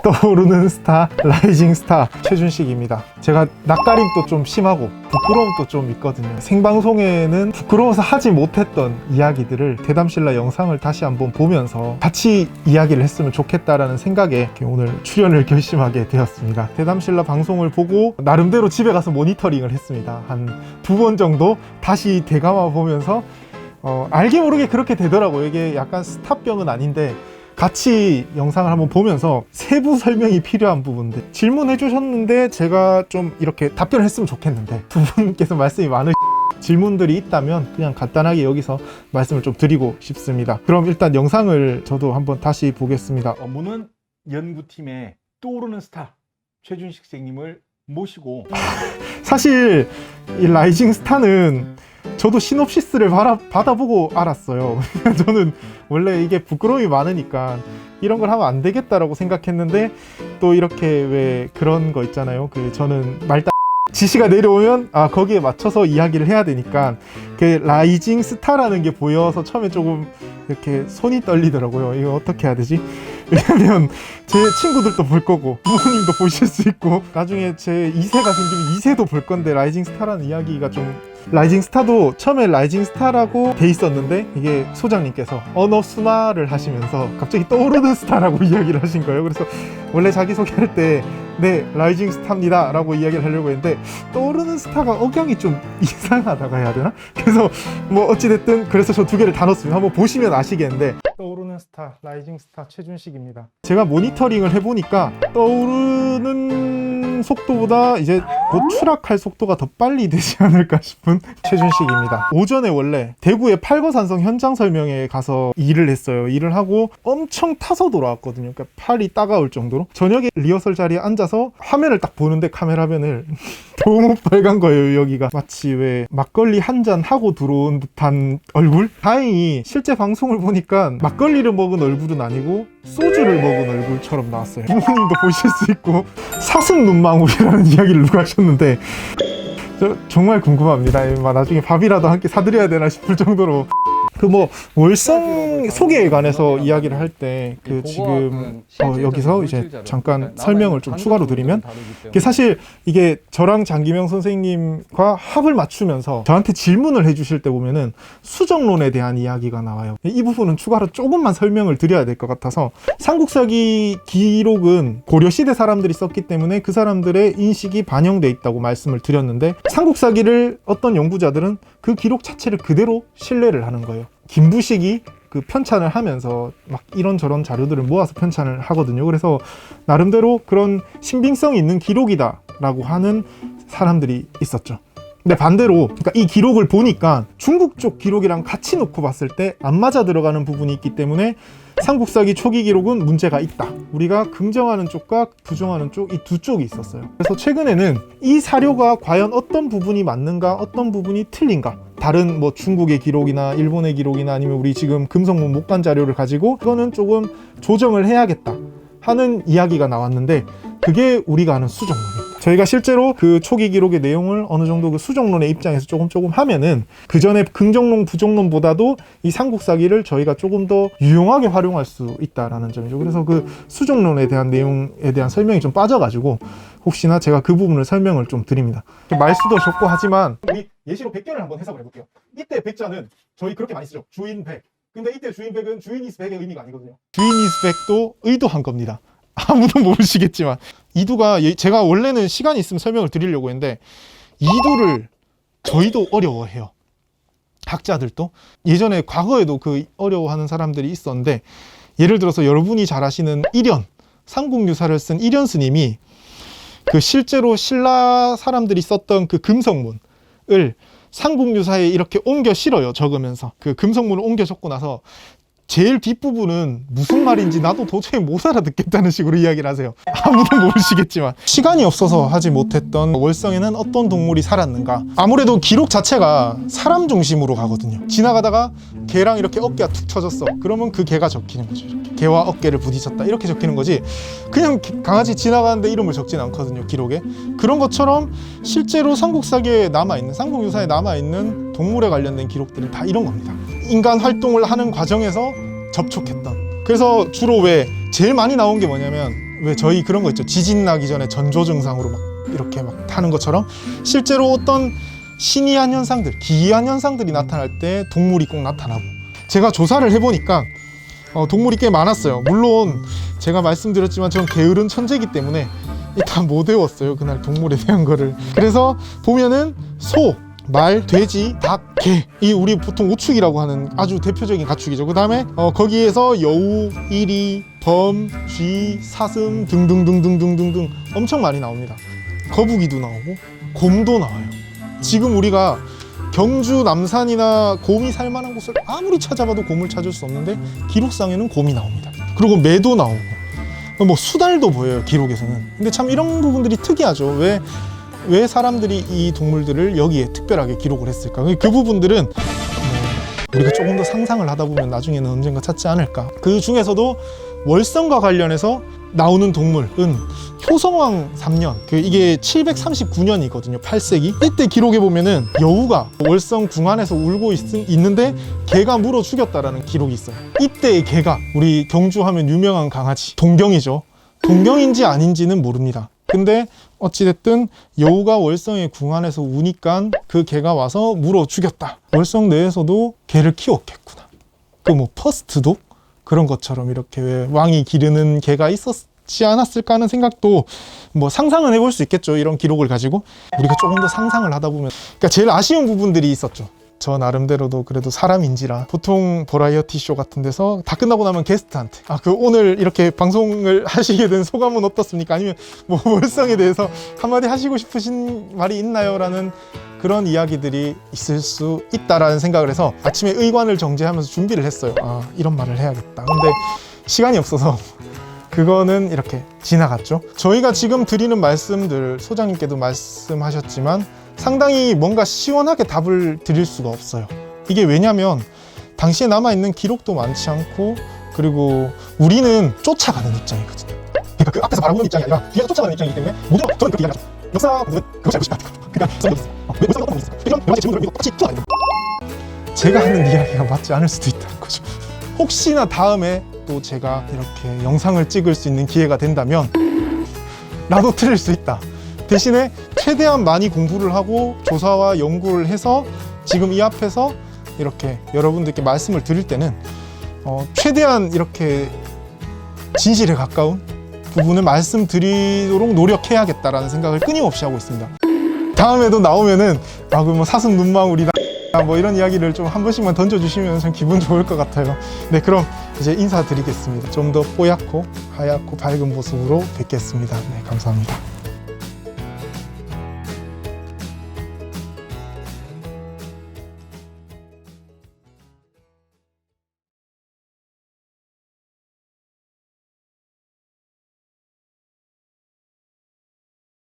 떠오르는 스타, 라이징 스타 최준식입니다. 제가 낯가림도 좀 심하고 부끄러움도 좀 있거든요. 생방송에는 부끄러워서 하지 못했던 이야기들을 대담신라 영상을 다시 한번 보면서 같이 이야기를 했으면 좋겠다라는 생각에 오늘 출연을 결심하게 되었습니다. 대담신라 방송을 보고 나름대로 집에 가서 모니터링을 했습니다. 한 2번 정도 다시 되감아 보면서 알게 모르게 그렇게 되더라고요. 이게 약간 스타병은 아닌데 같이 영상을 한번 보면서 세부 설명이 필요한 부분들 질문해 주셨는데 제가 좀 이렇게 답변을 했으면 좋겠는데 두 분께서 말씀이 많으신 질문들이 있다면 그냥 간단하게 여기서 말씀을 좀 드리고 싶습니다. 그럼 일단 영상을 저도 한번 다시 보겠습니다. 업무는 연구팀의 떠오르는 스타 최준식 선생님을 모시고 사실 이 라이징 스타는 저도 시놉시스를 받아보고 알았어요. 저는 원래 이게 부끄러움이 많으니까 이런 걸 하면 안 되겠다라고 생각했는데 또 이렇게 왜 그런 거 있잖아요. 저는 지시가 내려오면 거기에 맞춰서 이야기를 해야 되니까 그 라이징 스타라는 게 보여서 처음에 조금 이렇게 손이 떨리더라고요. 이거 어떻게 해야 되지? 왜냐면 제 친구들도 볼 거고 부모님도 보실 수 있고 나중에 제 2세가 생기면 2세도 볼 건데 라이징 스타라는 이야기가 좀 라이징 스타도 처음에 라이징 스타라고 돼 있었는데 이게 소장님께서 언어 순화를 하시면서 갑자기 떠오르는 스타라고 이야기를 하신 거예요. 그래서 원래 자기소개할 때 네, 라이징 스타입니다 라고 이야기를 하려고 했는데 떠오르는 스타가 억양이 좀 이상하다고 해야 되나? 그래서 뭐 어찌됐든 그래서 저 2개를 다 넣었습니다. 한번 보시면 아시겠는데 떠오르는 스타, 라이징 스타 최준식입니다. 제가 모니터링을 해보니까 떠오르는 속도보다 이제 곧 추락할 속도가 더 빨리 되지 않을까 싶은 최준식입니다. 오전에 원래 대구의 팔거산성 현장 설명회에 가서 일을 했어요. 일을 하고 엄청 타서 돌아왔거든요. 그러니까 팔이 따가울 정도로. 저녁에 리허설 자리에 앉아서 화면을 딱 보는데 카메라면을 너무 빨간 거예요. 여기가 마치 왜 막걸리 한 잔 하고 들어온 듯한 얼굴? 다행히 실제 방송을 보니까 막걸리를 먹은 얼굴은 아니고 소주를 먹은 얼굴처럼 나왔어요. 부모님도 보실 수 있고 사슴 눈망울이라는 이야기를 누가 하셨는데 저 정말 궁금합니다. 나중에 밥이라도 함께 사드려야 되나 싶을 정도로 월성 소개에 관해서 이야기를 할 때 지금 여기서 이제 잠깐 설명을 좀 추가로 드리면 사실 이게 저랑 장기명 선생님과 합을 맞추면서 저한테 질문을 해주실 때 보면은 수정론에 대한 이야기가 나와요. 이 부분은 추가로 조금만 설명을 드려야 될 것 같아서 삼국사기 기록은 고려시대 사람들이 썼기 때문에 그 사람들의 인식이 반영돼 있다고 말씀을 드렸는데 삼국사기를 어떤 연구자들은 그 기록 자체를 그대로 신뢰를 하는 거예요. 김부식이 그 편찬을 하면서 막 이런저런 자료들을 모아서 편찬을 하거든요. 그래서 나름대로 그런 신빙성이 있는 기록이다라고 하는 사람들이 있었죠. 근데 반대로 그러니까 이 기록을 보니까 중국 쪽 기록이랑 같이 놓고 봤을 때 안 맞아 들어가는 부분이 있기 때문에 삼국사기 초기 기록은 문제가 있다. 우리가 긍정하는 쪽과 부정하는 쪽, 이 두 쪽이 있었어요. 그래서 최근에는 이 사료가 과연 어떤 부분이 맞는가, 어떤 부분이 틀린가, 다른 뭐 중국의 기록이나 일본의 기록이나 아니면 우리 지금 금성문 목간 자료를 가지고 이거는 조금 조정을 해야겠다 하는 이야기가 나왔는데 그게 우리가 아는 수정론입니다. 저희가 실제로 그 초기 기록의 내용을 어느 정도 그 수정론의 입장에서 조금 하면은 그 전에 긍정론, 부정론보다도 이 삼국사기를 저희가 조금 더 유용하게 활용할 수 있다라는 점이죠. 그래서 그 수정론에 대한 내용에 대한 설명이 좀 빠져가지고 혹시나 제가 그 부분을 설명을 좀 드립니다. 말수도 적고 하지만 우리 예시로 백견을 한번 해석을 해볼게요. 이때 백자는 저희 그렇게 많이 쓰죠. 주인 백. 근데 이때 주인 백은 주인이스 백의 의미가 아니거든요. 주인이스 백도 의도한 겁니다. 아무도 모르시겠지만 이두가 제가 원래는 시간이 있으면 설명을 드리려고 했는데 이두를 저희도 어려워해요. 학자들도 예전에 과거에도 그 어려워하는 사람들이 있었는데 예를 들어서 여러분이 잘 아시는 일연 삼국유사를 쓴 일연 스님이 그 실제로 신라 사람들이 썼던 그 금성문을 삼국유사에 이렇게 옮겨 실어요. 적으면서 그 금성문을 옮겨 적고 나서 제일 뒷부분은 무슨 말인지 나도 도저히 못 알아듣겠다는 식으로 이야기를 하세요. 아무도 모르시겠지만 시간이 없어서 하지 못했던 월성에는 어떤 동물이 살았는가. 아무래도 기록 자체가 사람 중심으로 가거든요. 지나가다가 개랑 이렇게 어깨가 툭 쳐졌어. 그러면 그 개가 적히는 거죠. 이렇게. 개와 어깨를 부딪혔다 이렇게 적히는 거지 그냥 강아지 지나가는데 이름을 적진 않거든요. 기록에. 그런 것처럼 실제로 삼국사기에 남아있는 삼국유사에 남아있는 동물에 관련된 기록들은 다 이런 겁니다. 인간 활동을 하는 과정에서 접촉했던. 그래서 주로 왜 제일 많이 나온 게 뭐냐면 왜 저희 그런 거 있죠. 지진 나기 전에 전조 증상으로 막 이렇게 막 타는 것처럼 실제로 어떤 신이한 현상들, 기이한 현상들이 나타날 때 동물이 꼭 나타나고, 제가 조사를 해보니까 동물이 꽤 많았어요. 물론 제가 말씀드렸지만 저는 게으른 천재이기 때문에 다 못 외웠어요, 그날 동물에 대한 거를. 그래서 보면은 소, 말, 돼지, 닭, 개, 이 우리 보통 오축이라고 하는 아주 대표적인 가축이죠. 그 다음에 거기에서 여우, 이리, 범, 쥐, 사슴 등등등등등등등 엄청 많이 나옵니다. 거북이도 나오고 곰도 나와요. 지금 우리가 경주 남산이나 곰이 살만한 곳을 아무리 찾아봐도 곰을 찾을 수 없는데 기록상에는 곰이 나옵니다. 그리고 매도 나오고 뭐 수달도 보여요, 기록에서는. 근데 참 이런 부분들이 특이하죠. 왜 사람들이 이 동물들을 여기에 특별하게 기록을 했을까? 그 부분들은 우리가 조금 더 상상을 하다 보면 나중에는 언젠가 찾지 않을까. 그 중에서도 월성과 관련해서 나오는 동물은 효성왕 3년, 이게 739년이거든요 8세기. 이때 기록에 보면은 여우가 월성 궁안에서 울고 있는데 개가 물어 죽였다라는 기록이 있어요. 이때의 개가 우리 경주하면 유명한 강아지 동경이죠. 동경인지 아닌지는 모릅니다. 근데 어찌됐든 여우가 월성의 궁안에서 우니까 그 개가 와서 물어 죽였다. 월성 내에서도 개를 키웠겠구나. 그 뭐 퍼스트독 그런 것처럼 이렇게 왜 왕이 기르는 개가 있었지 않았을까 하는 생각도 뭐 상상은 해볼 수 있겠죠. 이런 기록을 가지고 우리가 조금 더 상상을 하다 보면, 그러니까 제일 아쉬운 부분들이 있었죠. 저 나름대로도 그래도 사람인지라 보통 버라이어티 쇼 같은 데서 다 끝나고 나면 게스트한테 오늘 이렇게 방송을 하시게 된 소감은 어떻습니까? 아니면 뭐 월성에 대해서 한마디 하시고 싶으신 말이 있나요? 라는 그런 이야기들이 있을 수 있다라는 생각을 해서 아침에 의관을 정제하면서 준비를 했어요. 이런 말을 해야겠다. 근데 시간이 없어서 그거는 이렇게 지나갔죠. 저희가 지금 드리는 말씀들, 소장님께도 말씀하셨지만 상당히 뭔가 시원하게 답을 드릴 수가 없어요. 이게 왜냐면 당시에 남아있는 기록도 많지 않고, 그리고 우리는 쫓아가는 입장이거든요. 그러니까 그 앞에서 바라보는 입장이 아니라 뒤에서 쫓아가는 입장이기 때문에 모든 저는 그렇게 이야기하죠. 역사 공부는 그것이 알고 싶다. 그러니까 역사 있어. 왜 역사가 어떤 게 있어? 이런 여러 가지 질문들을 믿고 똑같이 쫓아가는 거예요. 제가 하는 이야기가 맞지 않을 수도 있다는 거죠. 혹시나 다음에 또 제가 이렇게 영상을 찍을 수 있는 기회가 된다면 나도 틀릴 수 있다. 대신에 최대한 많이 공부를 하고 조사와 연구를 해서 지금 이 앞에서 이렇게 여러분들께 말씀을 드릴 때는 최대한 이렇게 진실에 가까운 부분을 말씀드리도록 노력해야겠다라는 생각을 끊임없이 하고 있습니다. 다음에도 나오면은 뭐 사슴 눈망울이다 뭐 이런 이야기를 좀 한 번씩만 던져주시면 참 기분 좋을 것 같아요. 네, 그럼 이제 인사드리겠습니다. 좀 더 뽀얗고 하얗고 밝은 모습으로 뵙겠습니다. 네, 감사합니다.